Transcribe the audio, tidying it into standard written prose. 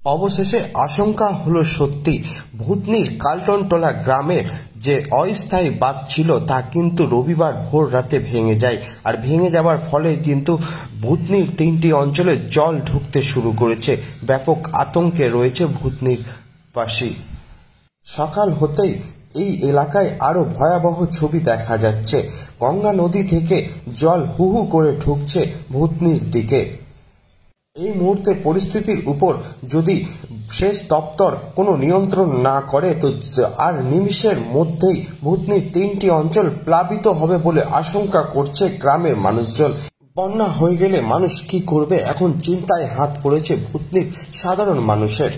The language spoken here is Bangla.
অবশেষে আশঙ্কা হলো সত্যি, ভূতনির কালটনটোলা গ্রামের যে অস্থায়ী বাঁধ ছিল তা কিন্তু রবিবার ভোর রাতে ভেঙে যায়। আর ভেঙে যাবার ফলে কিন্তু ভূতনির 3টি অঞ্চলে জল ঢুকতে শুরু করেছে। ব্যাপক আতঙ্কে রয়েছে ভূতনির বাসী। সকাল হতেই এই এলাকায় আরো ভয়াবহ ছবি দেখা যাচ্ছে। গঙ্গা নদী থেকে জল হু হু করে ঢুকছে ভূতনির দিকে। এই মুহূর্তে পরিস্থিতির উপর যদি শেষ দপ্তর কোনো নিয়ন্ত্রণ না করে তো আর নিমিষের মধ্যেই ভূতনির 3টি অঞ্চল প্লাবিত হবে বলে আশঙ্কা করছে গ্রামের মানুষজন। বন্যা হয়ে গেলে মানুষ কি করবে, এখন চিন্তায় হাত পড়েছে ভূতনির সাধারণ মানুষের।